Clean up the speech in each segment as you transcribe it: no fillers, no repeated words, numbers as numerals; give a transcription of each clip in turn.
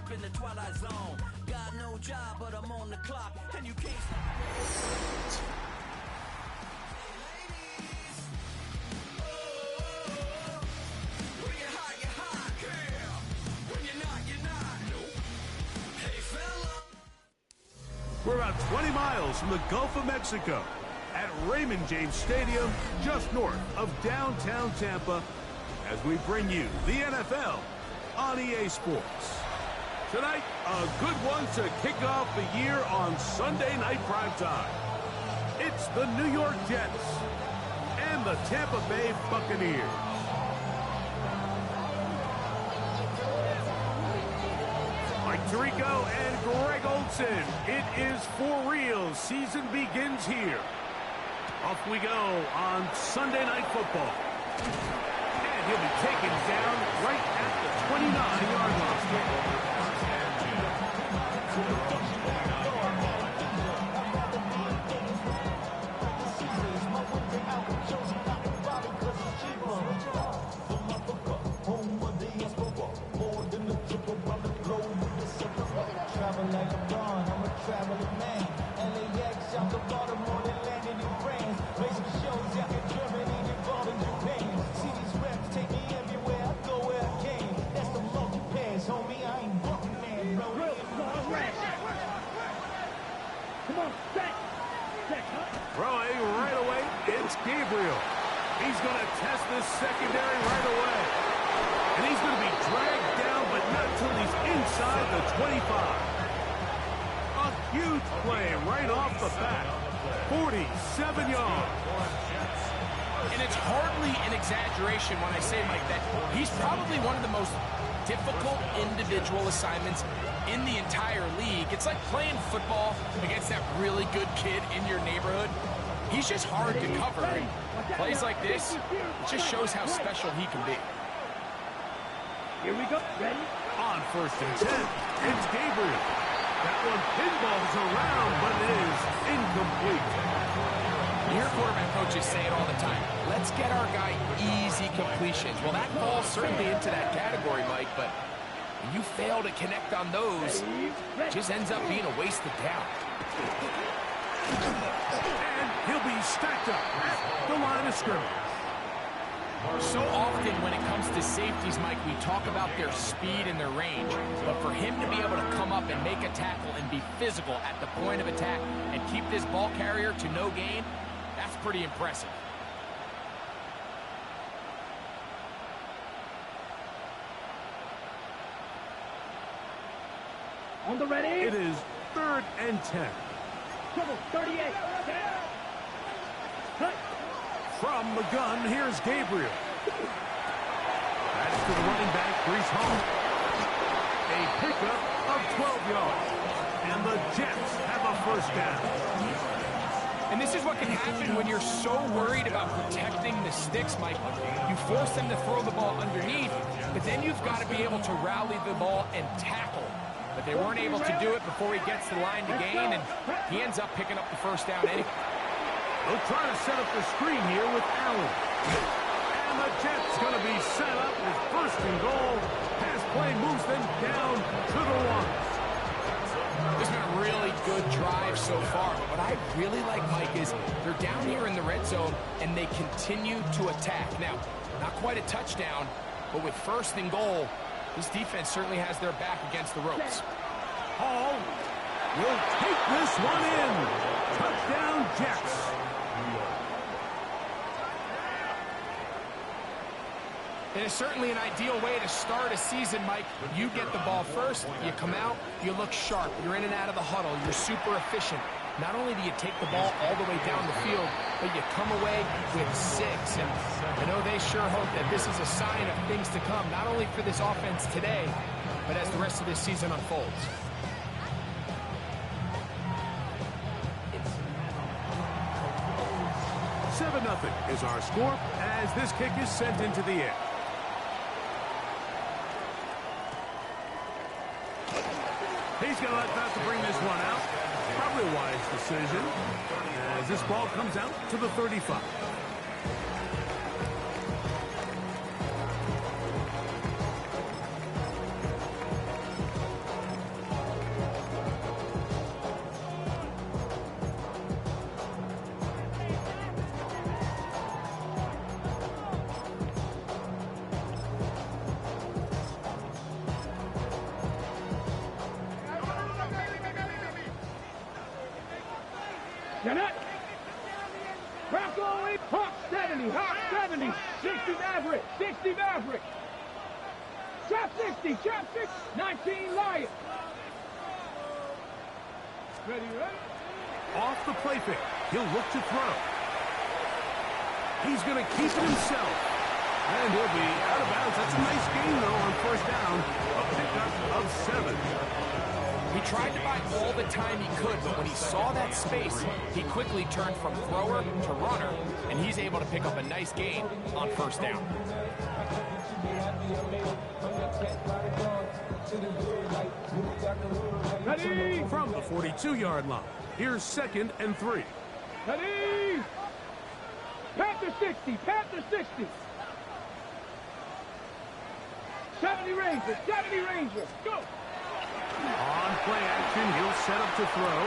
up in the twilight zone. Got no job, but I'm on the clock, and you can't stop. We're about 20 miles from the Gulf of Mexico at Raymond James Stadium, just north of downtown Tampa, as we bring you the NFL on EA Sports. Tonight, a good one to kick off the year on Sunday Night Primetime. It's the New York Jets and the Tampa Bay Buccaneers. Mike Tirico and Greg Olsen. It is for real. Season begins here. Off we go on Sunday Night Football. And he'll be taken down right at the 29-yard line. Throwing right away, it's Gabriel. He's going to test this secondary right away. And he's going to be dragged down, but not until he's inside the 25. A huge play right off the bat. 47 yards. And it's hardly an exaggeration when I say, Mike, that he's probably one of the most difficult individual assignments in the entire league. It's like playing football against that really good kid in your neighborhood. He's just hard to cover. And plays like this, it just shows how special he can be. Here we go. Ready? On 1st and 10, it's Gabriel. That one pinballs around, but it is incomplete. You hear quarterback coaches say it all the time. Let's get our guy easy completions. Well, that falls certainly into that category, Mike, but when you fail to connect on those, it just ends up being a wasted down. And he'll be stacked up at the line of scrimmage. So often when it comes to safeties, Mike, we talk about their speed and their range. But for him to be able to come up and make a tackle and be physical at the point of attack and keep this ball carrier to no gain, that's pretty impressive. On the ready. It is 3rd and 10. 38. Cut. From the gun, here's Gabriel. That's to the running back, Brees Hall. A pickup of 12 yards. And the Jets have a first down. And this is what can happen when you're so worried about protecting the sticks, Mike. You force them to throw the ball underneath, but then you've got to be able to rally the ball and tackle. But they weren't able to do it before he gets the line to gain, and he ends up picking up the first down anyway. They'll try to set up the screen here with Allen. And the Jets going to be set up with 1st and goal. Pass play moves them down to the 1. It's been a really good drive so far. But what I really like, Mike, is they're down here in the red zone, and they continue to attack. Now, not quite a touchdown, but with 1st and goal, this defense certainly has their back against the ropes. Hall will take this one in. Touchdown, Jets. It is certainly an ideal way to start a season, Mike. You get the ball first, you come out, you look sharp, you're in and out of the huddle, you're super efficient. Not only do you take the ball all the way down the field, but you come away with 6. And I know they sure hope that this is a sign of things to come, not only for this offense today, but as the rest of this season unfolds. It's 7-0 is our score as this kick is sent into the air. He's going to let that to bring this one out. Probably a wise decision as this ball comes out to the 35. Cannot. Bronco Hawk 70, Hawk 70, 60 Maverick, 60 Maverick. Chop 60, chop 6, 19 Lion. Ready, ready? Off the play fake. He'll look to throw. He's going to keep it himself. And he'll be out of bounds. That's a nice gain, though, on first down. A pickup of 7. He tried to buy all the time he could, but when he saw that space, he quickly turned from thrower to runner, and he's able to pick up a nice gain on first down. Ready? From the 42-yard line, here's 2nd and 3. Ready? Panther 60, Panther 60. 70 Ranger, 70 Ranger. Go! On play action, he'll set up to throw.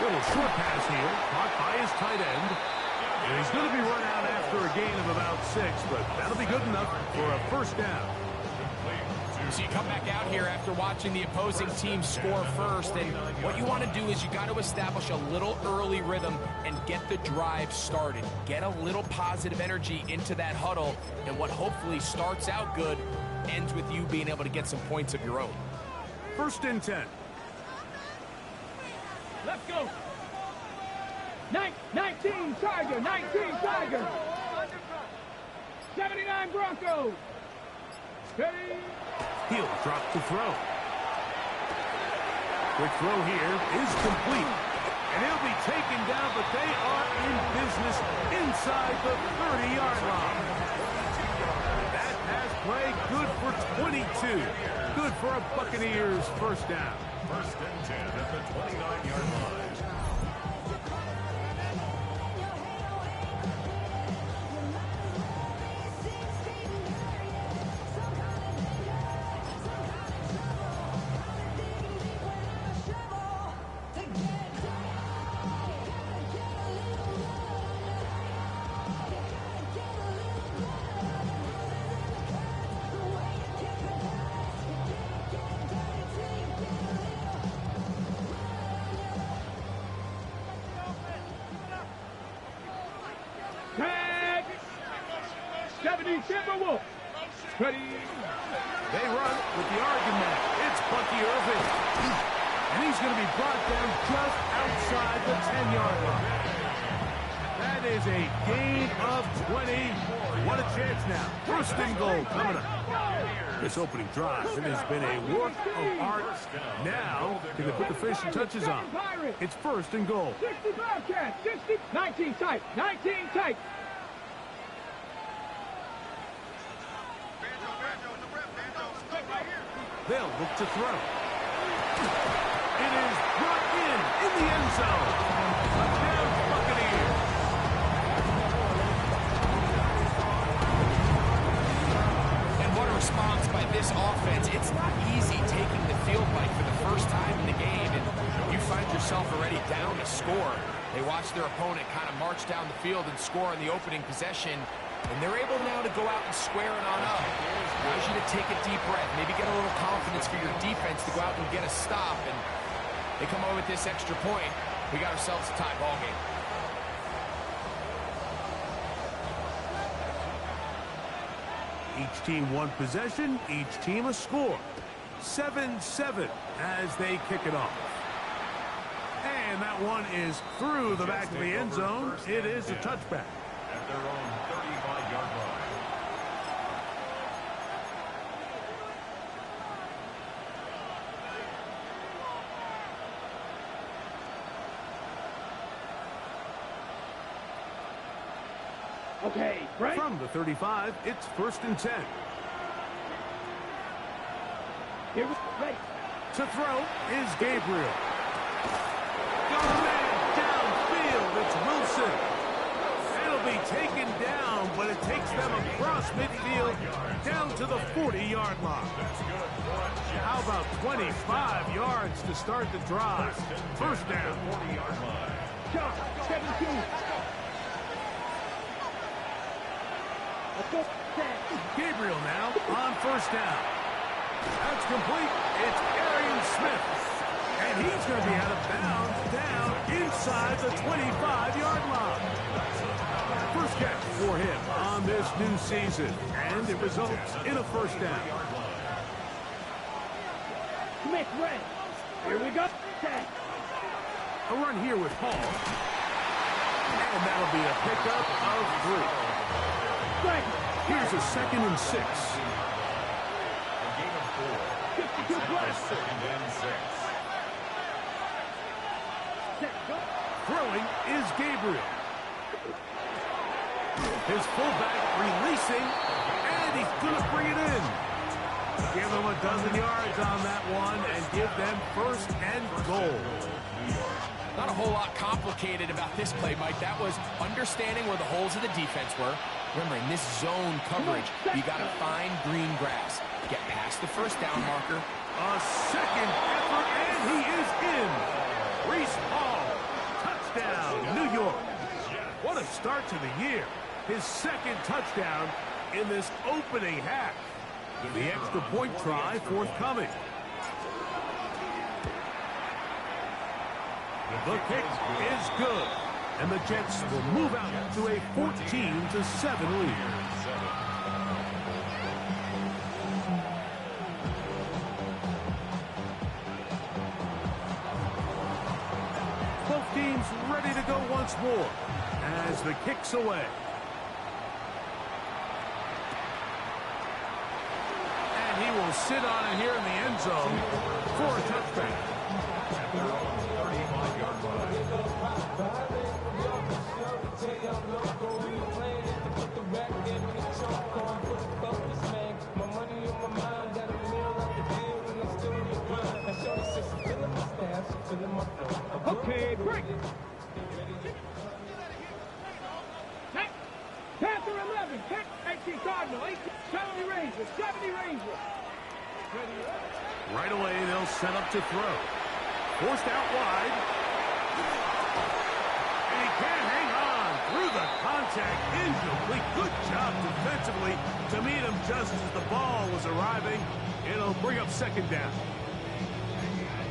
Little short pass here, caught by his tight end. And he's going to be run out after a gain of about 6, but that'll be good enough for a first down. So you come back out here after watching the opposing team score first, and what you want to do is you got to establish a little early rhythm and get the drive started. Get a little positive energy into that huddle, and what hopefully starts out good ends with you being able to get some points of your own. 1st and 10. Let's go. 19 Tiger, 19 Tiger. 79 Broncos. Ready? He'll drop to throw. Quick throw here is complete. And he'll be taken down, but they are in business inside the 30-yard line. That pass play good for 22. Good for a Buccaneers first down. 1st and 10 at the 29-yard line. Tag. 70 Timberwolf. Ready? They run with the argument. It's Bucky Irving. And he's going to be brought down just outside the 10-yard line. That is a gain of 20. What a chance now. 1st and goal coming up. This opening drive, it has been a work of art. Now, can they put the finishing touches on? It's 1st and goal. 60 Bobcats, 60, 19 tight, 19 tight. They'll look to throw. It is brought in the end zone. Touchdown, Buccaneers. And what a response by this offense. It's not easy taking the field bike for the first time in the game, and you find yourself already down to score. They watch their opponent kind of march down the field and score on the opening possession, and they're able now to go out and square it on up. Allows you to take a deep breath, maybe get a little confidence for your defense to go out and get a stop, and they come away with this extra point. We got ourselves a tie ball game. Each team one possession, each team a score. 7-7 as they kick it off. And that one is through the back of the end zone. It is a touchback. At their own 35-yard line. Okay, Frank. From the 35, it's 1st and 10. Here we go. To throw is Gabriel. Goes man downfield. It's Wilson. It'll be taken down, but it takes them across midfield down to the 40-yard line. How about 25 yards to start the drive? First down. 40-yard line. Shot, 17. Let's go. Gabriel now on first down. That's complete. It's Arian Smith. And he's going to be out of bounds down inside the 25-yard line. First catch for him on this new season, and it results in a first down. Smith ready. Here we go. A run here with Hall. And that'll be a pickup of 3. Here's a 2nd and 6. A gain of 4. 52 plus. 2nd and 6. Throwing is Gabriel. His fullback releasing, and he's going to bring it in. Give them a dozen yards on that one and give them first and goal. Not a whole lot complicated about this play, Mike. That was understanding where the holes of the defense were. Remember, in this zone coverage, you got to find green grass. Get past the first down marker. A second effort, and he is in. Reese Hall, touchdown, New York. What a start to the year. His 2nd touchdown in this opening half. The extra point try forthcoming. The kick is good, and the Jets will move out to a 14-7 lead. Both teams ready to go once more as the kick's away. And he will sit on it here in the end zone for a touchback. Okay, break. Panther 11, 18 Cardinal, 18, 70 Rangers, 70 Rangers. Right away, they'll set up to throw. Forced out wide. And he can't hang on through the contact. Incomplete. Good job defensively to meet him just as the ball was arriving. It'll bring up 2nd down.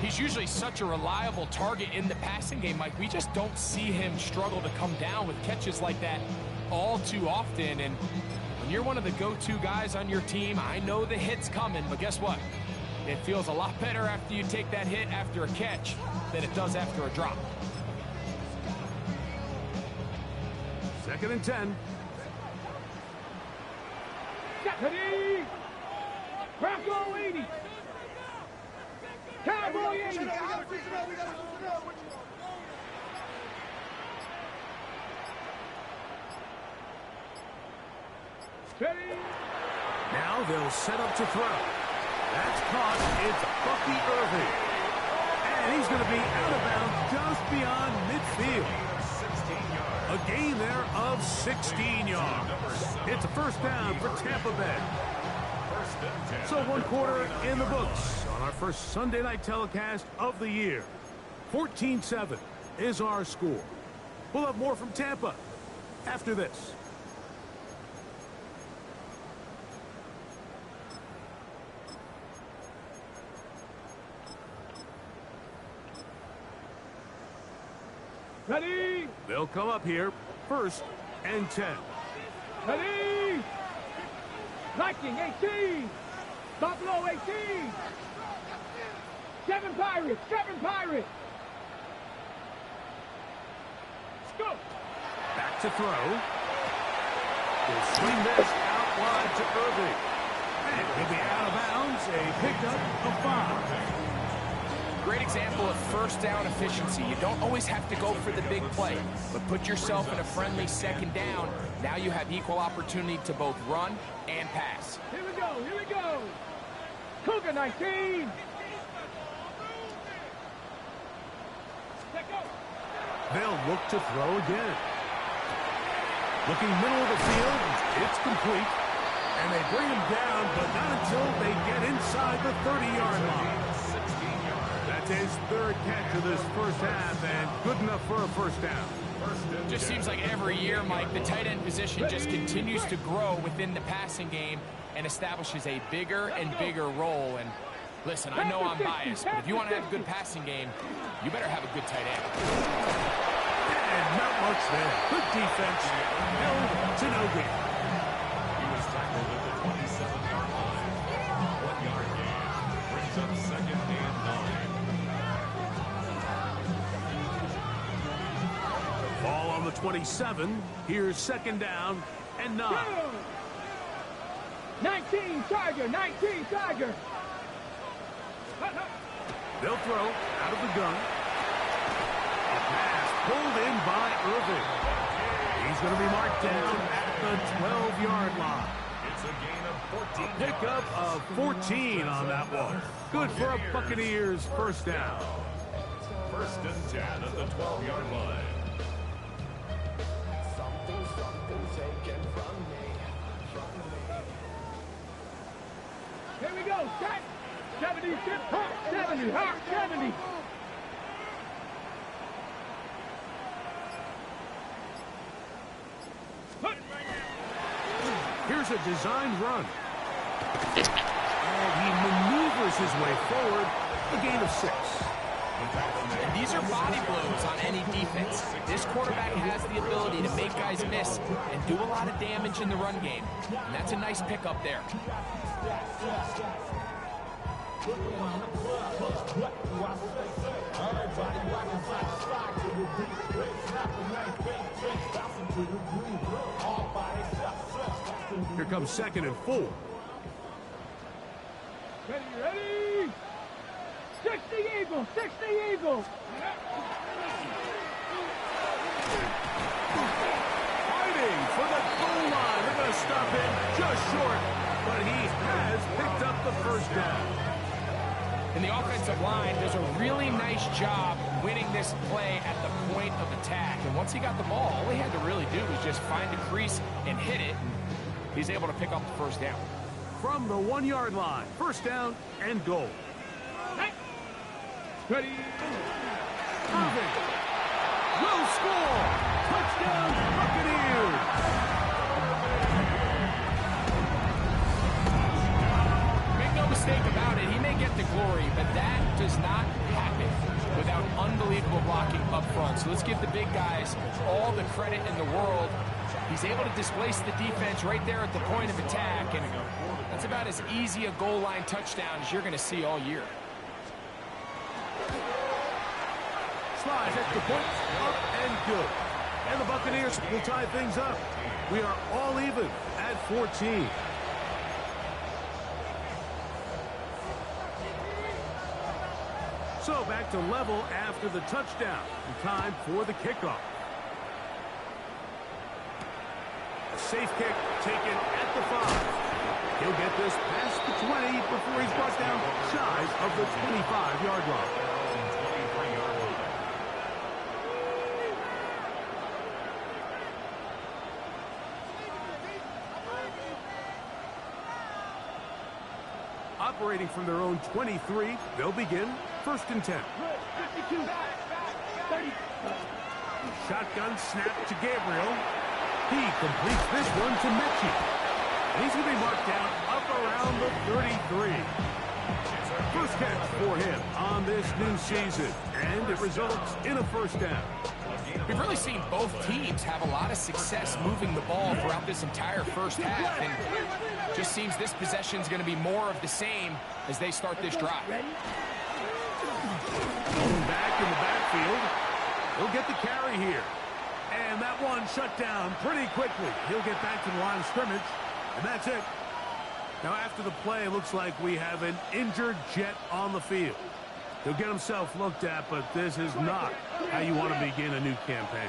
He's usually such a reliable target in the passing game, Mike. We just don't see him struggle to come down with catches like that all too often. And when you're one of the go-to guys on your team, I know the hit's coming, but guess what? It feels a lot better after you take that hit after a catch than it does after a drop. 2nd and 10. Ready. Bronco 80. Cowboy 80. Ready. Now they'll set up to throw. That's caught. It's Bucky Irving. And he's going to be out of bounds just beyond midfield. A gain there of 16 yards. It's a first down for Tampa Bay. So 1 quarter in the books on our first Sunday night telecast of the year. 14-7 is our score. We'll have more from Tampa after this. Ready. They'll come up here, 1st and 10. Ready. Viking 18. Buffalo 18. 7 Pirates. 7 Pirates. Let's go. Back to throw. Will swing this out wide to Irving. And he'll be out of bounds. A pickup of 5. Great example of first down efficiency. You don't always have to go for the big play, but put yourself in a friendly 2nd down. Now you have equal opportunity to both run and pass. Here we go. Here we go. Cougar 19. Let go. They'll look to throw again. Looking middle of the field. It's complete. And they bring him down, but not until they get inside the 30-yard line. That's his 3rd catch of this first half, and good enough for a first down. Just seems like every year, Mike, the tight end position just continues to grow within the passing game and establishes a bigger and bigger role. And Listen, I know I'm biased, but if you want to have a good passing game, you better have a good tight end. And not much there. Good defense. Held to no gain. He was tackled at the 27-yard line. 1-yard gain. Brings up 2nd and 9. Ball on the 27. Here's 2nd down and 9. 19 Tiger, 19 Tiger. They'll throw out of the gun. A pass pulled in by Irving. He's going to be marked down at the 12-yard line. It's a gain of 14. A pickup of 14 on that one. Good for a Buccaneers first down. 1st and 10 at the 12-yard line. Here we go, set. 70, tip, hop, 70, hop, 70. Here's a designed run. And he maneuvers his way forward. A gain of 6. And these are body blows on any defense. This quarterback has the ability to make guys miss and do a lot of damage in the run game. And that's a nice pickup there. Here comes 2nd and 4. Ready, ready. 60 Eagles, 60 Eagles. Fighting for the goal line. They're going to stop him just short, but he has picked up the first down. And the offensive line does a really nice job winning this play at the point of attack. And once he got the ball, all he had to really do was just find a crease and hit it. And he's able to pick up the first down. From the 1-yard line, first down and goal. Ready. Irving will score. Touchdown, Buccaneers. Make no mistake about it, he may get the glory, but that does not happen without unbelievable blocking up front. So let's give the big guys all the credit in the world. He's able to displace the defense right there at the point of attack, and that's about as easy a goal line touchdown as you're going to see all year. Slides at the point, up and good. And the Buccaneers will tie things up. We are all even at 14. So back to level after the touchdown. Time for the kickoff. A safe kick taken at the 5. He'll get this past the 20 before he's brought down shy of the 25-yard line. Operating from their own 23, they'll begin 1st and 10. 52, 30. Shotgun snap to Gabriel. He completes this one to Mechie. And he's going to be marked down up around the 33. First catch for him on this new season, and it results in a first down. We've really seen both teams have a lot of success moving the ball throughout this entire first half, and just seems this possession is going to be more of the same as they start this drive. Going back in the backfield. He'll get the carry here. And that one shut down pretty quickly. He'll get back to the line of scrimmage, and that's it. Now after the play, it looks like we have an injured Jet on the field. He'll get himself looked at, but this is not how you want to begin a new campaign.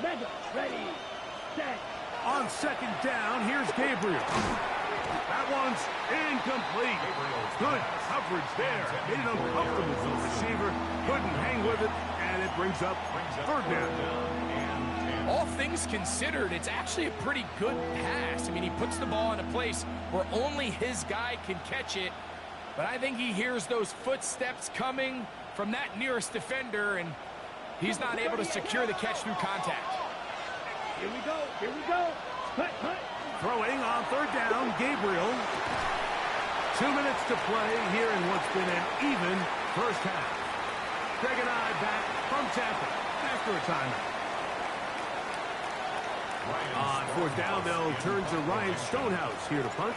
Ready, set. On 2nd down, here's Gabriel. That one's incomplete. Good coverage there. Made it uncomfortable for the receiver. Couldn't hang with it, and it brings up 3rd down. All things considered, it's actually a pretty good pass. I mean, he puts the ball in a place where only his guy can catch it. But I think he hears those footsteps coming from that nearest defender, and he's not able to secure the catch through contact. Here we go, here we go. Hut, hut. Throwing on 3rd down, Gabriel. 2 minutes to play here in what's been an even first half. Greg and I back from Tampa after a timeout. On fourth down, they'll turn to Ryan Stonehouse here to punt.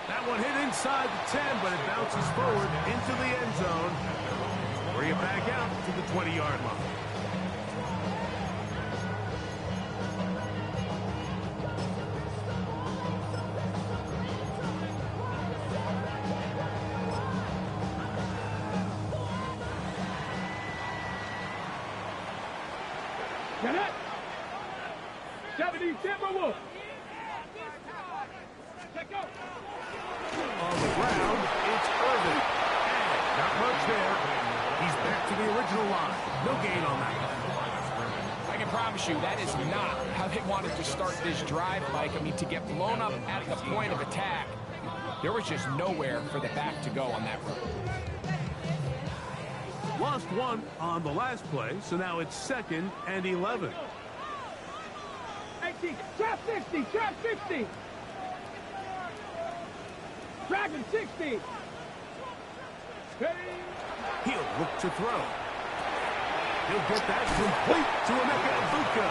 That one hit inside the 10, but it bounces forward into the end zone. Bring it back out to the 20-yard line. Get it! 70 Timberwolves! Check out! On the ground, it's Irvin. And not much there. He's back to the original line. No gain on that one. I can promise you that is not how they wanted to start this drive, Mike. I mean, to get blown up at the point of attack, there was just nowhere for the back to go on that run. Lost one on the last play, so now it's 2nd and 11. 18, trap 60, trap 60! Dragon 60! Ready? He'll look to throw. He'll get that complete to Emeka Egbuka.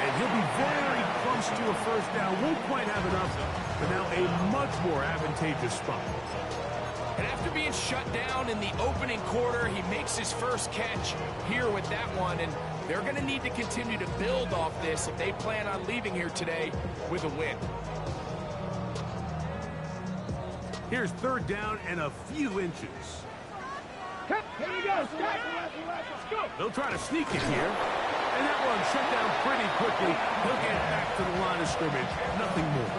And he'll be very close to a first down. Won't quite have enough, but now a much more advantageous spot. And after being shut down in the opening quarter, he makes his first catch here with that one. And they're going to need to continue to build off this if they plan on leaving here today with a win. Here's 3rd down and a few inches. Here we go, stop! Let's go! They'll try to sneak it here. And that one shut down pretty quickly. He'll get back to the line of scrimmage. Nothing more.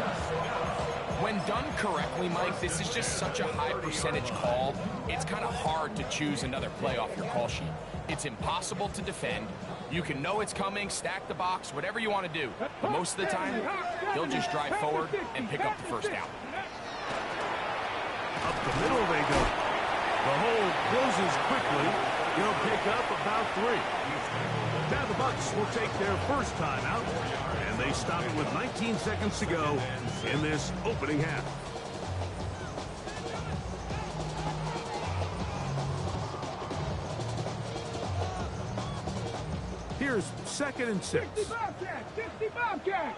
When done correctly, Mike, this is just such a high percentage call. It's kind of hard to choose another play off your call sheet. It's impossible to defend. You can know it's coming, stack the box, whatever you want to do. But most of the time, they'll just drive forward and pick up the first down. Up the middle they go. The hole closes quickly. He'll pick up about 3. Now the Bucs will take their first timeout, and they stop it with 19 seconds to go in this opening half. Here's 2nd and 6. 60 Bobcat! 60 Bobcat!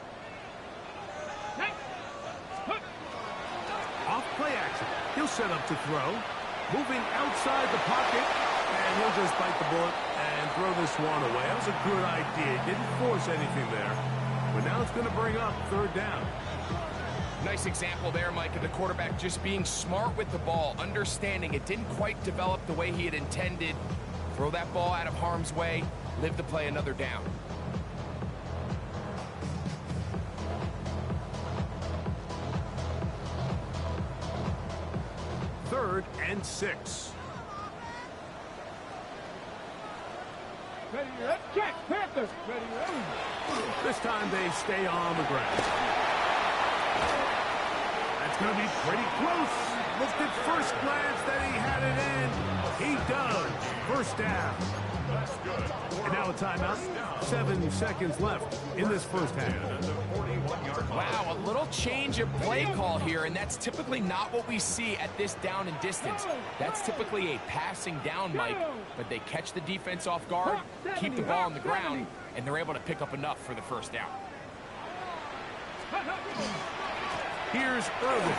Off play action. He'll set up to throw. Moving outside the pocket. And he'll just bite the bullet and throw this one away. That was a good idea. Didn't force anything there. But now it's going to bring up 3rd down. Nice example there, Mike, of the quarterback just being smart with the ball, understanding it didn't quite develop the way he had intended. Throw that ball out of harm's way, live to play another down. Third and 6. Ready, check, Panthers! Ready, This time they stay on the ground. That's going to be pretty close. Looked at first glance that he had it in. He does. First down. And now a timeout. 7 seconds left in this first half. Wow, a little change of play call here, and that's typically not what we see at this down and distance. That's typically a passing down, Mike, but they catch the defense off guard, keep the ball on the ground, and they're able to pick up enough for the first down. Here's Irvin.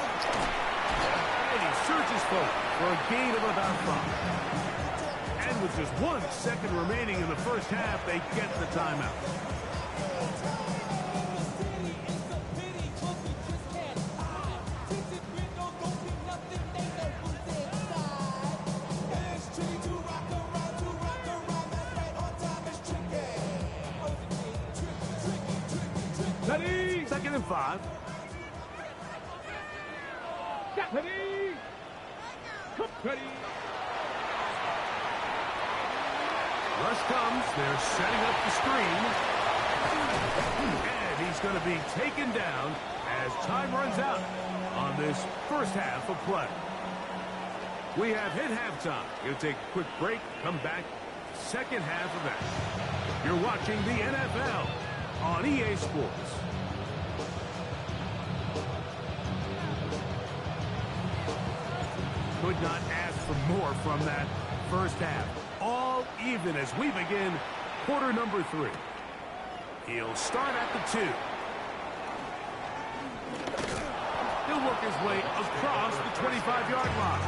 And he surges forward for a gain of about 5. And with just 1 second remaining in the first half, they get the timeout. Ready! 2nd and 5. Ready! Ready! Rush comes. They're setting up the screen. And he's going to be taken down as time runs out on this first half of play. We have hit halftime. Going to take a quick break, come back, second half of action. You're watching the NFL on EA Sports. Could not ask for more from that first half. All even as we begin quarter number 3. He'll start at the 2. He'll work his way across the 25-yard line.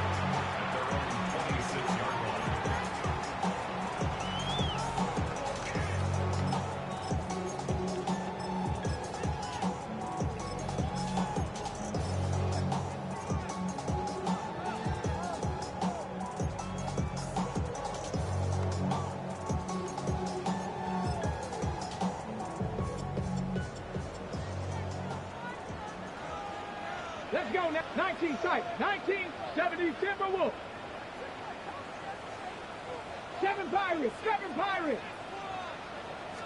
Let's go now. 19 tight. 1970 Timberwolves. 7 Pirates. 7 Pirates.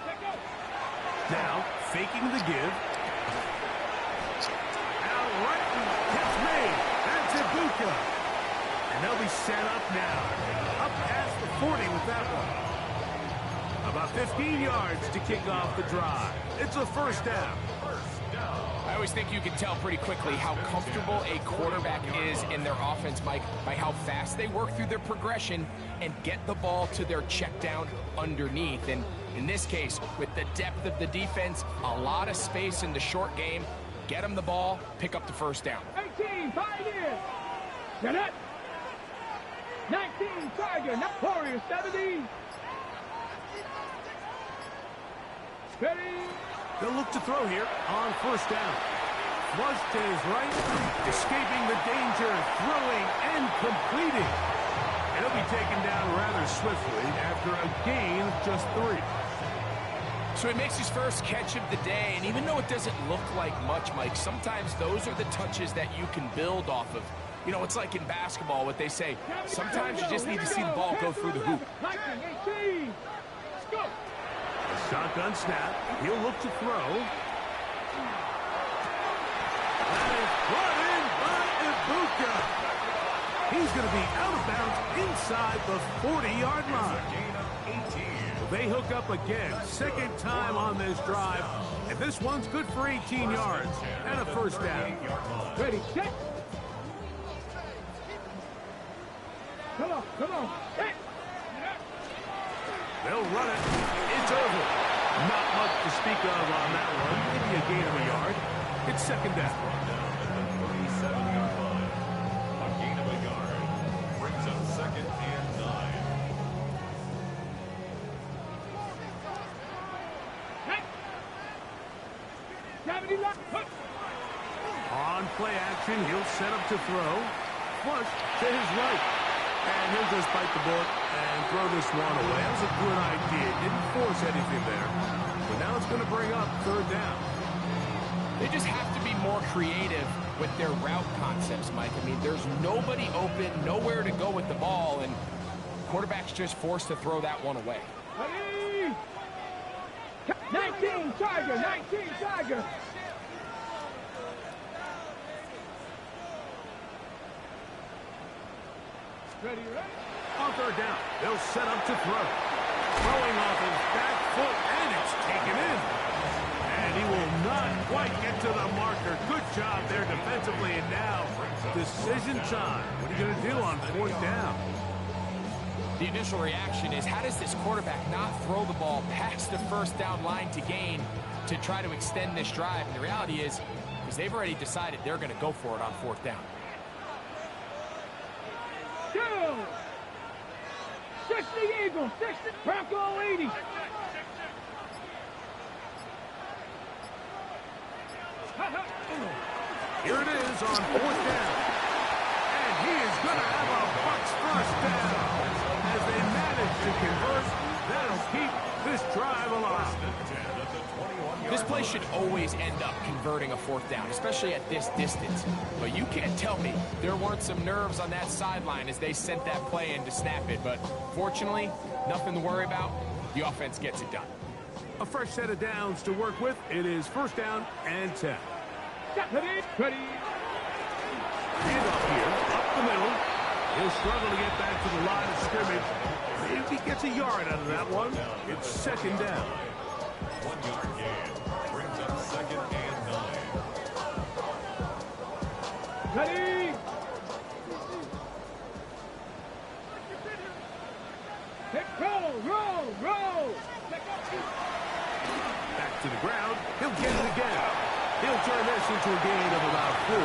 Let's go. Now, faking the give. Out right, catch made. That's Ibuka. And they'll be set up now. Up past the 40 with that one. About 15 yards to kick off the drive. It's a first down. I always think you can tell pretty quickly how comfortable a quarterback is in their offense, Mike, by how fast they work through their progression and get the ball to their check down underneath. And in this case, with the depth of the defense, a lot of space in the short game, get them the ball, pick up the first down. 18 Pioneers. Get it. 19 Tiger. Now Warriors 70. Ready. They'll look to throw here on first down. Flush to his right, escaping the danger, throwing and completing. And he'll be taken down rather swiftly after a gain of just 3. So he makes his first catch of the day, and even though it doesn't look like much, Mike, sometimes those are the touches that you can build off of. You know, it's like in basketball, what they say, sometimes you just need to see the ball go through the hoop. 19, 18. Let's go. Shotgun snap. He'll look to throw. That is brought in by Ibuka. He's going to be out of bounds inside the 40-yard line. They hook up again. Second time on this drive. And this one's good for 18 yards and a first down. Ready, set. Come on, come on. Set. They'll run it. It's over. Not much to speak of on that one. Maybe a gain of a yard. It's second down. At the 37-yard line. A gain of a yard. Brings up second and 9. On play action, he'll set up to throw. Flush to his right. And he'll just bite the bullet and throw this one away. That was a good idea. Didn't force anything there. But now it's going to bring up third down. They just have to be more creative with their route concepts, Mike. I mean, there's nobody open, nowhere to go with the ball, and quarterback's just forced to throw that one away. 19 Tiger, 19 Tiger. Ready, ready. On third down, they'll set up to throw. Throwing off his back foot, and it's taken in. And he will not quite get to the marker. Good job there defensively, and now decision time. What are you going to do on fourth down? The initial reaction is, how does this quarterback not throw the ball past the first down line to gain to try to extend this drive? And the reality is they've already decided they're going to go for it on fourth down. 60 Eagles, 60 Bronco 80. Here it is on fourth down. And he is going to have a Bucs first down. As they manage to convert, that'll keep this drive alive. This play should always end up converting a fourth down, especially at this distance. But you can't tell me there weren't some nerves on that sideline as they sent that play in to snap it. But fortunately, nothing to worry about. The offense gets it done. A fresh set of downs to work with. It is first down and 10. Ready. Handoff here, up the middle. He'll struggle to get back to the line of scrimmage. Maybe gets a yard out of that one. It's second down. 1 yard gain. Brings up second and 9. Ready? Hit, roll. Back to the ground. He'll get it again. He'll turn this into a gain of about 4.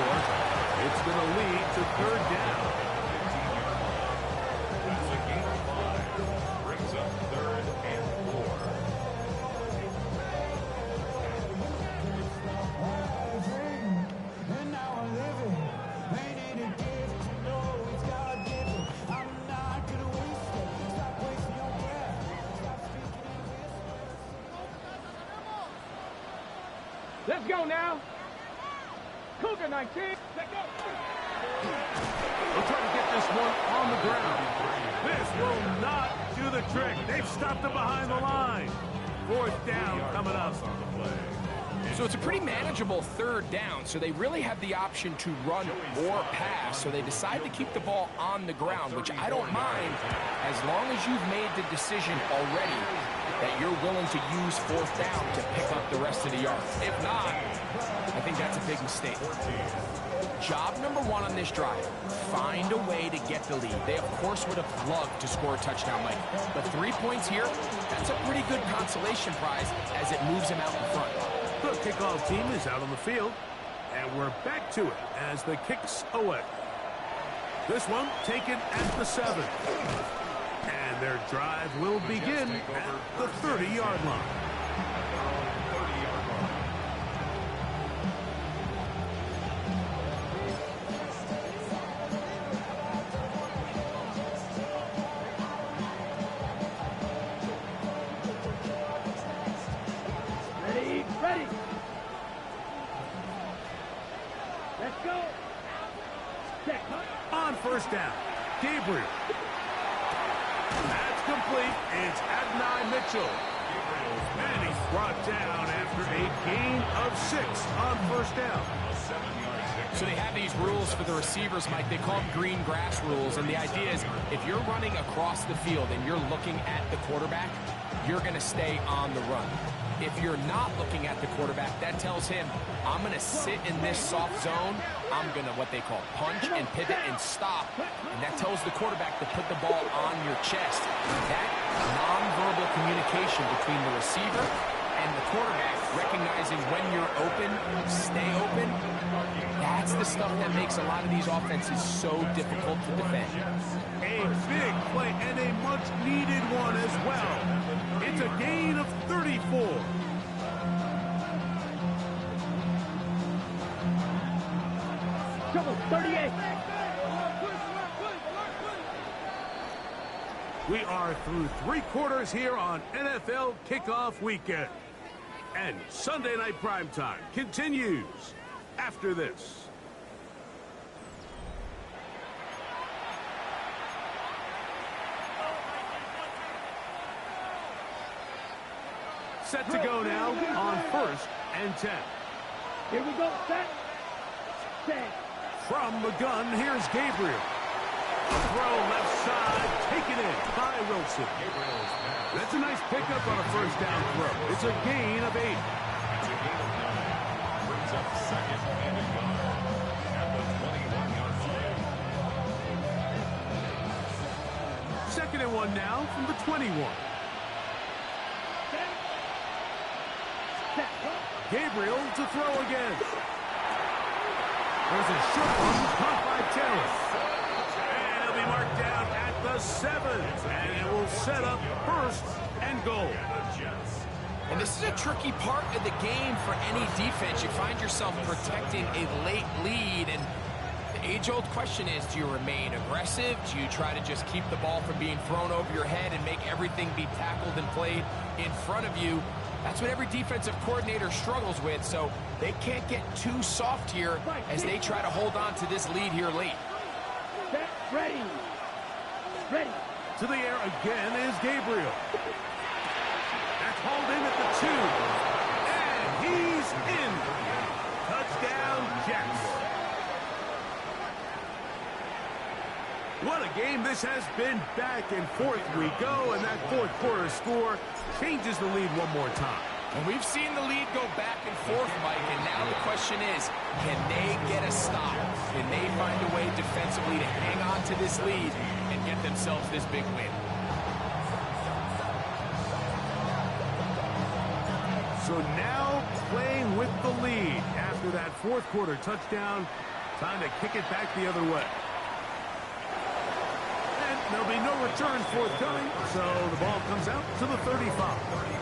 It's going to lead to third down. 15-yard line. That's a gain of 5. Brings up third and 4. Let's go now. Cougar 19. Let's go. We'll try to get this one on the ground. This will not do the trick. They've stopped it behind the line. Fourth down coming up. So it's a pretty manageable third down, so they really have the option to run or pass, so they decide to keep the ball on the ground, which I don't mind as long as you've made the decision already that you're willing to use fourth down to pick up the rest of the yards. If not, I think that's a big mistake. Job number 1 on this drive, find a way to get the lead. They, of course, would have loved to score a touchdown, Mike. But 3 points here, that's a pretty good consolation prize as it moves them out in front. The kickoff team is out on the field, and we're back to it as the kicks away. This one taken at the 7. And their drive will begin at the 30-yard line. Ready. Let's go. Set. On first down, Gabriel. That's complete. It's Adonai Mitchell. And he's brought down after a gain of 6 on first down. So they have these rules for the receivers, Mike. They call them green grass rules, and the idea is if you're running across the field and you're looking at the quarterback, you're going to stay on the run. If you're not looking at the quarterback, that tells him, I'm going to sit in this soft zone. I'm going to, what they call, punch and pivot and stop. And that tells the quarterback to put the ball on your chest. That nonverbal communication between the receiver and the quarterback, recognizing when you're open, stay open, that's the stuff that makes a lot of these offenses so difficult to defend. A big play and a much-needed one as well. It's a gain of 34. Trouble 38. We are through 3 quarters here on NFL Kickoff Weekend. And Sunday Night Primetime continues after this. Set to go now on first and 10. Here we go. Set. From the gun, here's Gabriel. A throw left side, taken in by Wilson. That's a nice pickup on a first down throw. It's a gain of 8. It's a gain of 9. Brings up second and a yard at the 21-yard line. Second and 1 now from the 21. Gabriel to throw again. There's a short one caught by Taylor. And he'll be marked down at the 7. And it will set up first and goal. And this is a tricky part of the game for any defense. You find yourself protecting a late lead, and the age-old question is, do you remain aggressive? Do you try to just keep the ball from being thrown over your head and make everything be tackled and played in front of you? That's what every defensive coordinator struggles with, so they can't get too soft here as they try to hold on to this lead here late. Set. Ready. To the air again is Gabriel. That's hauled in at the 2. And he's in. Touchdown, Jets. What a game. This has been back and forth we go, and that fourth quarter score changes the lead one more time. And we've seen the lead go back and forth, Mike, and now the question is, can they get a stop? Can they find a way defensively to hang on to this lead and get themselves this big win? So now playing with the lead after that fourth quarter touchdown, time to kick it back the other way. And there'll be no return forthcoming, so the ball comes out to the 35.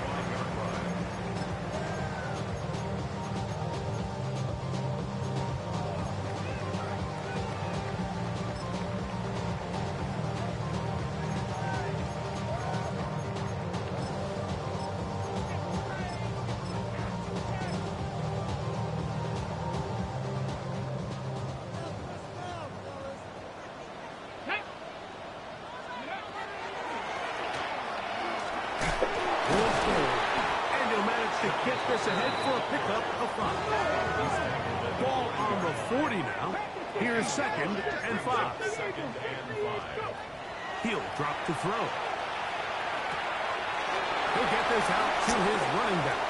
Gets this ahead for a pickup of 5. Ball on the 40 now. Here's 2nd and 5. He'll drop to throw. He'll get this out to his running back.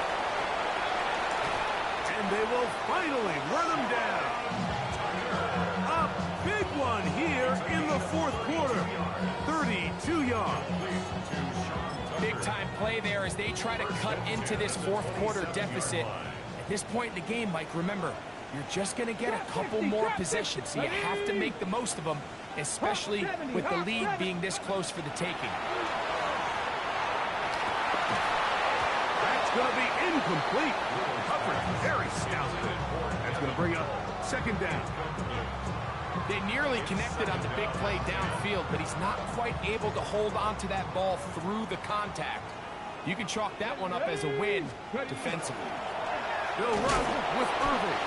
And they will finally run him down. A big one here in the fourth quarter. 32 yards. Big-time play there as they try to cut into this fourth quarter deficit. At this point in the game, Mike, remember, you're just going to get a couple more possessions, so you have to make the most of them, especially with the lead being this close for the taking. That's going to be incomplete. Coverage very stout. That's going to bring up 2nd down. They nearly connected on the big play downfield, but he's not quite able to hold on to that ball through the contact. You can chalk that one up as a win defensively. They'll run with Irving.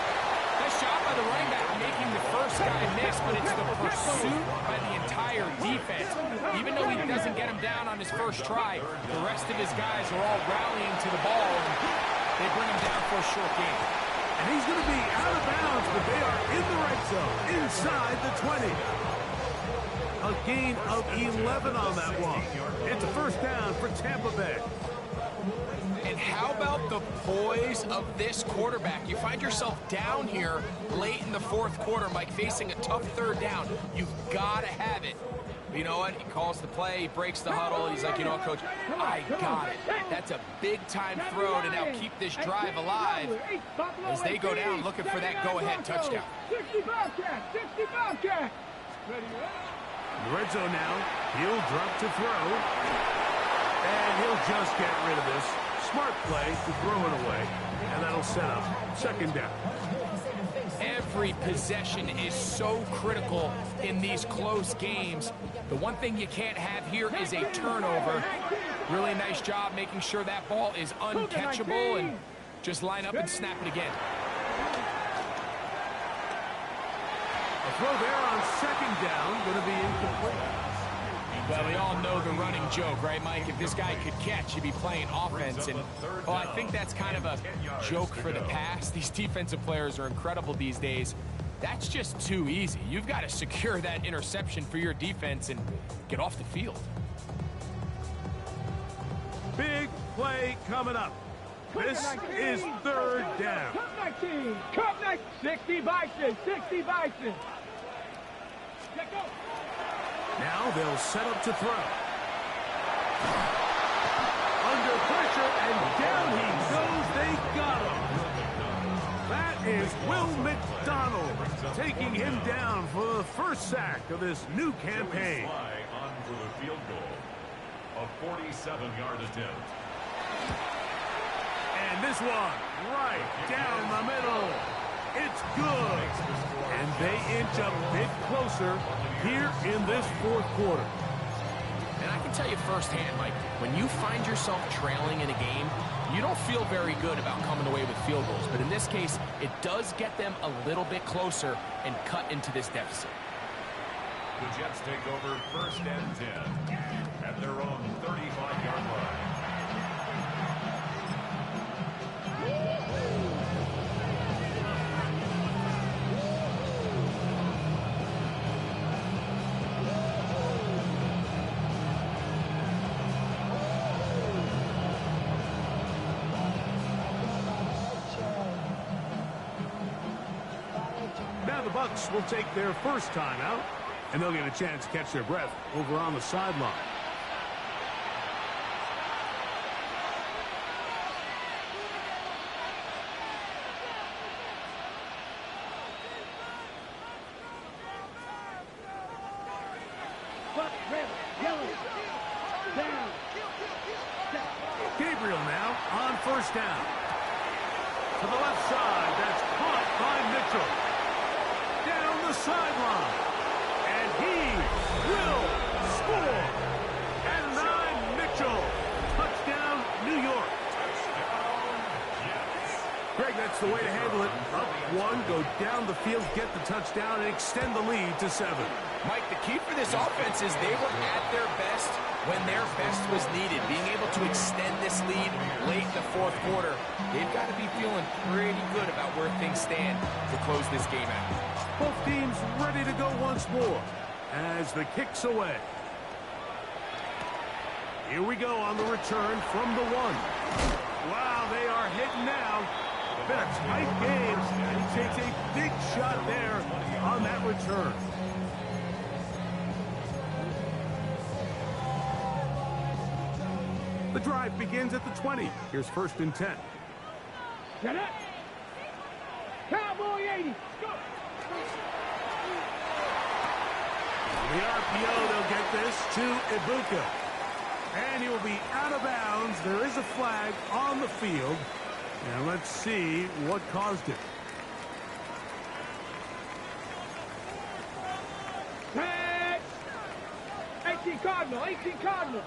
Nice job by the running back making the first guy miss, but it's the pursuit by the entire defense. Even though he doesn't get him down on his first try, the rest of his guys are all rallying to the ball, and they bring him down for a short game. And he's going to be out of bounds, but they are in the right zone, inside the 20. A gain of 11 on that one. It's a first down for Tampa Bay. And how about the poise of this quarterback? You find yourself down here late in the fourth quarter, Mike, facing a tough third down. You've got to have it. You know what? He calls the play, he breaks the huddle. He's like, you know what, Coach? I got it. That's a big-time throw to now keep this drive alive as they go down looking for that go-ahead touchdown. 60 Bobcat, 60 Bobcat. The red zone now. He'll drop to throw. And he'll just get rid of this. Smart play to throw it away. And that'll set up 2nd down. Every possession is so critical in these close games. The one thing you can't have here is a turnover. Really nice job making sure that ball is uncatchable, and just line up and snap it again. A throw there on 2nd down, going to be incomplete. Well, we all know the running joke, right, Mike? If this guy could catch, he'd be playing offense. And, well, I think that's kind of a joke for the past. These defensive players are incredible these days. That's just too easy. You've got to secure that interception for your defense and get off the field. Big play coming up. This is 3rd down. Cup 19, Cup 19, 60 Bison, 60 Bison. Let go. Now they'll set up to throw. Under pressure, and down he goes. They got him. That is Will McDonald taking him down for the first sack of this new campaign. On for the field goal. A 47-yard attempt. And this one right down the middle. It's good. And they inch a bit closer here in this fourth quarter. And I can tell you firsthand, Mike, when you find yourself trailing in a game, you don't feel very good about coming away with field goals. But in this case, it does get them a little bit closer and cut into this deficit. The Jets take over 1st and 10 at their own 35-yard line. Now the Bucs will take their first timeout, and they'll get a chance to catch their breath over on the sideline. Gabriel now on first down. To the left side, that's caught by Mitchell. Down the sideline. And he will score. And 9, Mitchell. Touchdown, New York. Greg, that's the way to handle it. Up 1, go down the field, get the touchdown, and extend the lead to 7. Mike, the key for this offense is they were at their best when their best was needed. Being able to extend this lead late in the fourth quarter, they've got to be feeling pretty good about where things stand to close this game out. Both teams ready to go once more as the kick's away. Here we go on the return from the 1. Wow, they are hitting now. Been a tight game, and he takes a big shot there on that return. The drive begins at the 20. Here's 1st and 10. Get it. Cowboy 80. Go. On the RPO, they'll get this to Ibuka. And he will be out of bounds. There is a flag on the field. Now let's see what caused it. Tag. 18 Cardinal. 18 Cardinal.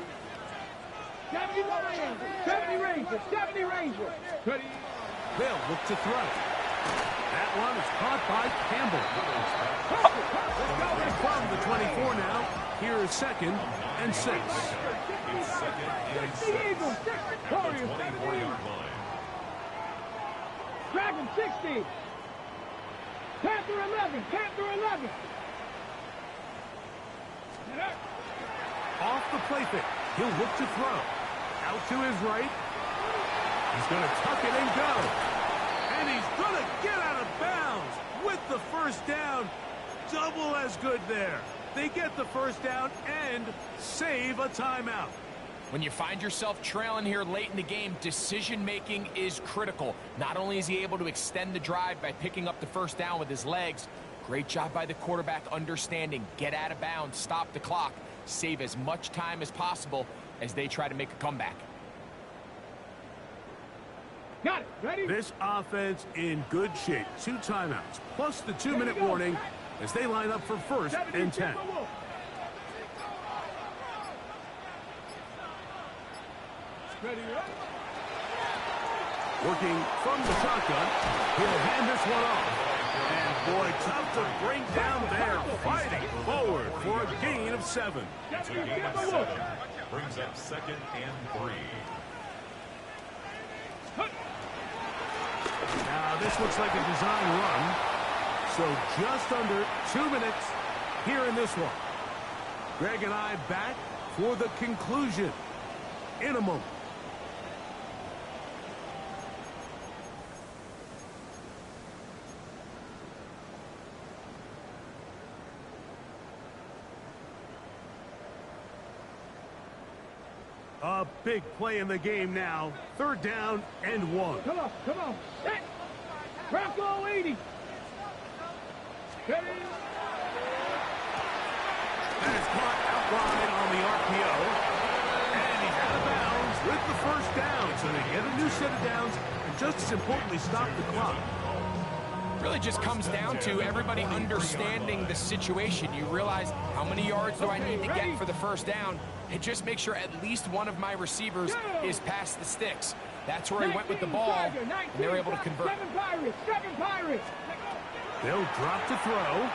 70 Lions. 70 Rangers. 70 Rangers. They'll look to throw. That one is caught by Campbell. From the 24 now. Here is 2nd and 6. 60 Eagles. 60 Warriors. 70. Dragon 60. Panther 11. Panther 11. Off the play fake. He'll look to throw. Out to his right. He's going to tuck it and go. And he's going to get out of bounds with the first down. Double as good there. They get the first down and save a timeout. When you find yourself trailing here late in the game, decision-making is critical. Not only is he able to extend the drive by picking up the first down with his legs, great job by the quarterback understanding, get out of bounds, stop the clock, save as much time as possible as they try to make a comeback. Got it. Ready? This offense in good shape. 2 timeouts, plus the 2-minute warning as they line up for 1st and 10. Working from the shotgun. He'll hand this one off. And boy, tough to bring down there. Fighting forward for a gain of 7. Brings up 2nd and 3. Now this looks like a design run. So just under 2 minutes here in this one. Greg and I back for the conclusion in a moment. A big play in the game now. 3rd down and 1. Come on, come on. Set. Bronco 80. Ready? That is caught out wide on the RPO. And he's out of bounds with the first down. So they get a new set of downs and just as importantly stop the clock. Really just comes down to everybody understanding the situation. You realize how many yards do I need to get for the first down, and just make sure at least one of my receivers is past the sticks. That's where he went with the ball, and they're able to convert. 7 Pirates, 7 Pirates. They'll drop to throw.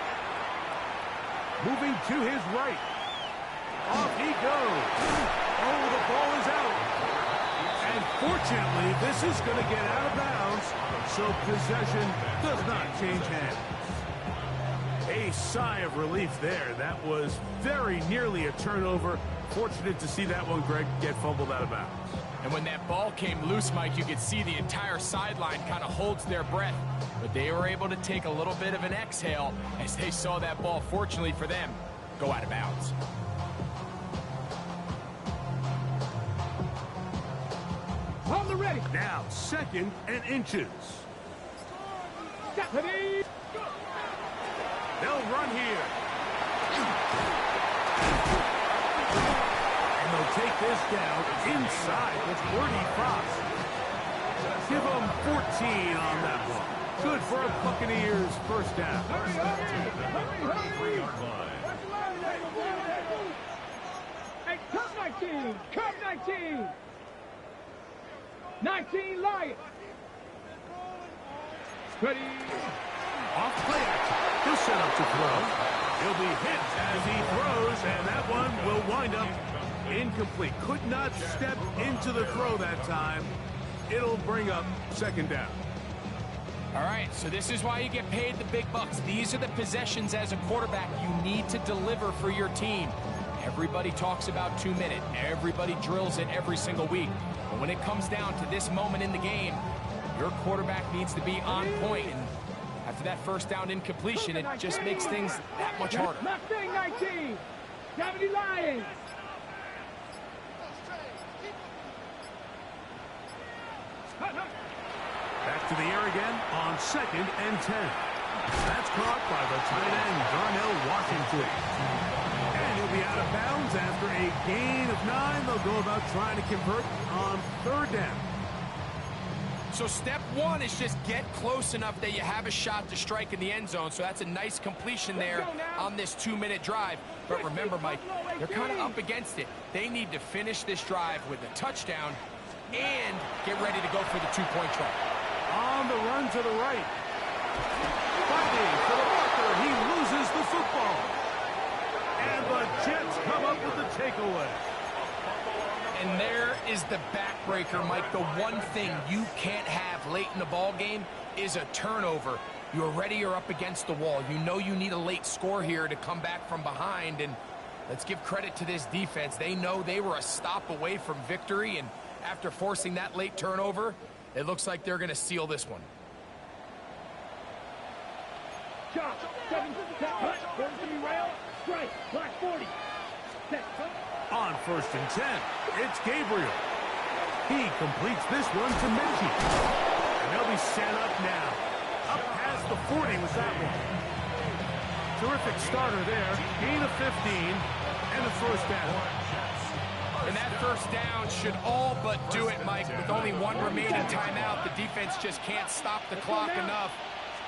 Moving to his right. Off he goes. Oh, the ball is out. And fortunately, this is going to get out of bounds, so possession does not change hands. A sigh of relief there. That was very nearly a turnover. Fortunate to see that one, Greg, get fumbled out of bounds. And And when that ball came loose, Mike, you could see the entire sideline kind of holds their breath. But they were able to take a little bit of an exhale as they saw that ball, fortunately for them, go out of bounds. On the ready. Now 2nd and inches. Ready. They'll run here. And they'll take this down inside the 35. Give them 14 on that one. Good for a Buccaneers first down. Hurry, hurry, hurry, hurry. Hey, come 19, come 19. 19 Lions. Ready. Off play action. He'll set up to throw. He'll be hit as he throws, and that one will wind up incomplete. Could not step into the throw that time. It'll bring up 2nd down. All right, so this is why you get paid the big bucks. These are the possessions as a quarterback you need to deliver for your team. Everybody talks about 2 minute. Everybody drills it every single week. But when it comes down to this moment in the game, your quarterback needs to be on point. And after that first down incompletion, it just makes things that much harder. Mustang 19. 70 Lions. Back to the air again on 2nd and 10. That's caught by the tight end, Darnell Washington. And he'll be out of bounds after a gain of 9. They'll go about trying to convert on 3rd down. So step one is just get close enough that you have a shot to strike in the end zone. So that's a nice completion there on this 2-minute drive. But remember, Mike, they're kind of up against it. They need to finish this drive with a touchdown and get ready to go for the 2-point try. On the run to the right. Fighting for the marker. He loses the football. And the Jets come up with the takeaway. And there is the backbreaker, Mike. The one thing you can't have late in the ball game is a turnover. You're ready, you're up against the wall. You know you need a late score here to come back from behind. And let's give credit to this defense. They know they were a stop away from victory. And after forcing that late turnover, it looks like they're going to seal this one. Shot. 7, cut. 43 rail. Strike. Black 40. Set. On 1st and 10, it's Gabriel. He completes this one to Menchie. And they'll be set up now. Up past the 40 was that one. Terrific starter there. Gain of 15 and a first down. And that first down should all but do it, Mike. With only one remaining timeout, the defense just can't stop the clock enough.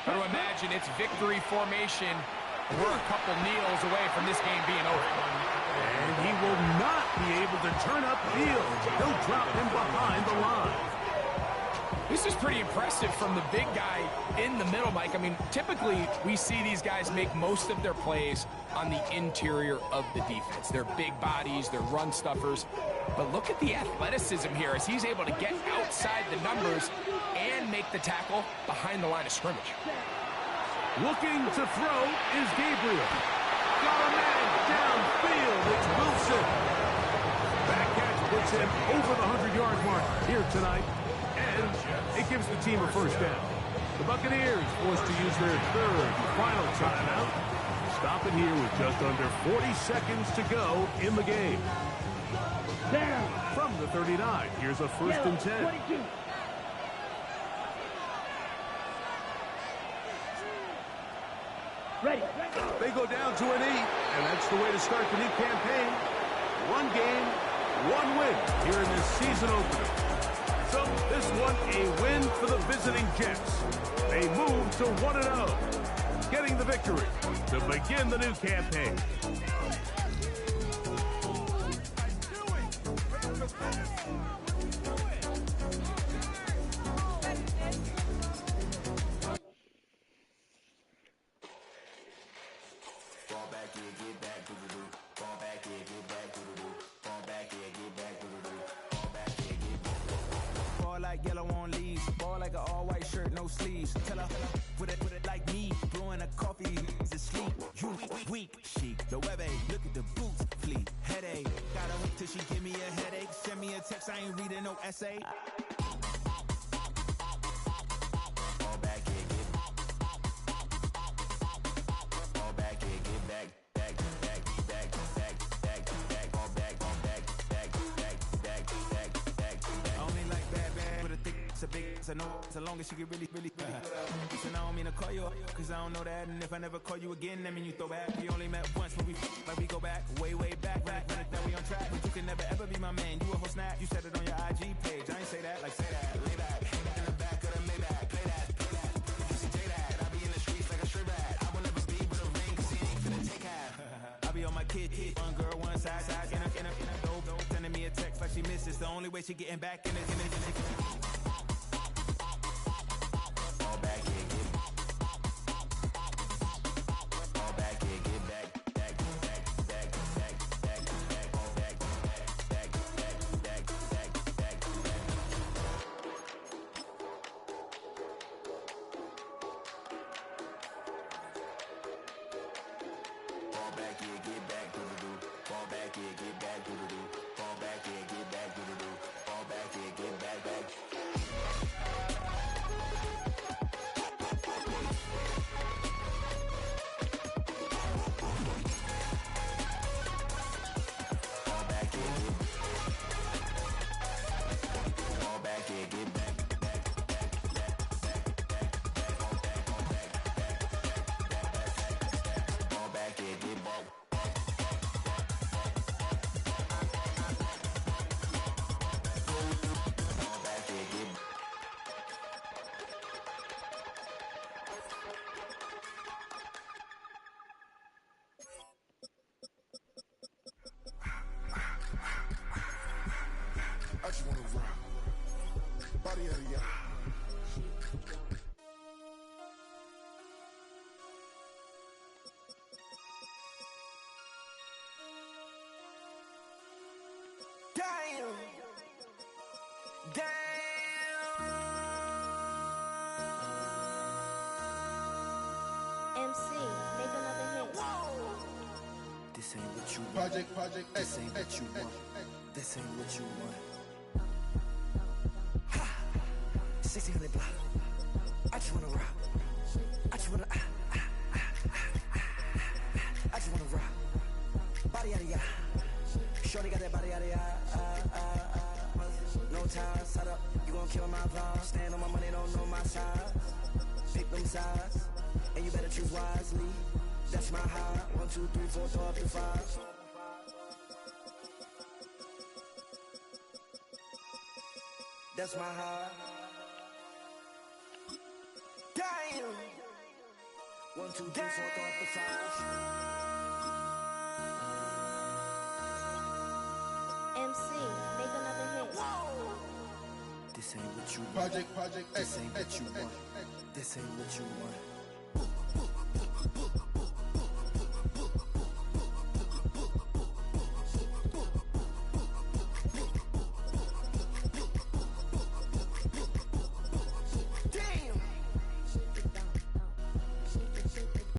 But to imagine it's victory formation. We're a couple kneels away from this game being over. And he will not be able to turn up field. He'll drop him behind the line. This is pretty impressive from the big guy in the middle, Mike. I mean, typically we see these guys make most of their plays on the interior of the defense. They're big bodies, they're run stuffers. But look at the athleticism here as he's able to get outside the numbers and make the tackle behind the line of scrimmage. Looking to throw is Gabriel. Got a man downfield. It's Wilson. That catch puts him over the 100-yard mark here tonight. And it gives the team a first down. The Buccaneers forced to use their 3rd and final timeout. Stopping here with just under 40 seconds to go in the game. Down. From the 39, here's a 1st and 10. 22. Ready. They go down to an 8, and that's the way to start the new campaign. 1 game, 1 win here in this season opener. So this one a win for the visiting Jets. They move to 1-0, getting the victory to begin the new campaign. Like yellow on leaves, ball like an all-white shirt, no sleeves. Tell her, put it like me, blowing a coffee to sleep. You weak, chic. The web look at the boots, fleet, headache. Gotta wait till she give me a headache. Send me a text, I ain't reading no no essay. I know so long as she get really so now I don't mean to call you up, cause I don't know that. And if I never call you again, that mean you throw back. We only met once when we like we go back, way back. When that we on track, but you can never ever be my man. You a whole snap, you said it on your IG page. I ain't say that, like say that, lay back. In the back of the Maybach, play that. You see J that, I be in the streets like a straight rat. I will never be with a ring, cause he ain't finna take half. I be on my kid, one girl, one side, in a dope, sending me a text like she misses. The only way she getting back in it. I just wanna rock. Body out of y'all. Damn. MC, make another hit. This ain't what you want. Project This ain't what you want. This ain't what you want. 1600 block. I just wanna rock. I just wanna I just wanna rock. Body out of ya. Shorty got that body out of ya. No time, set up. You gon' kill my vibe. Stand on my money, don't know my size. Pick them sides, and you better choose wisely. That's my high. 1, 2, 3, 4, throw up to 5. That's my high. Damn. 1, 2, 3, 4, throw up the 5. MC, make another hit. This ain't what you want. Project This ain't what you want. This ain't what you want.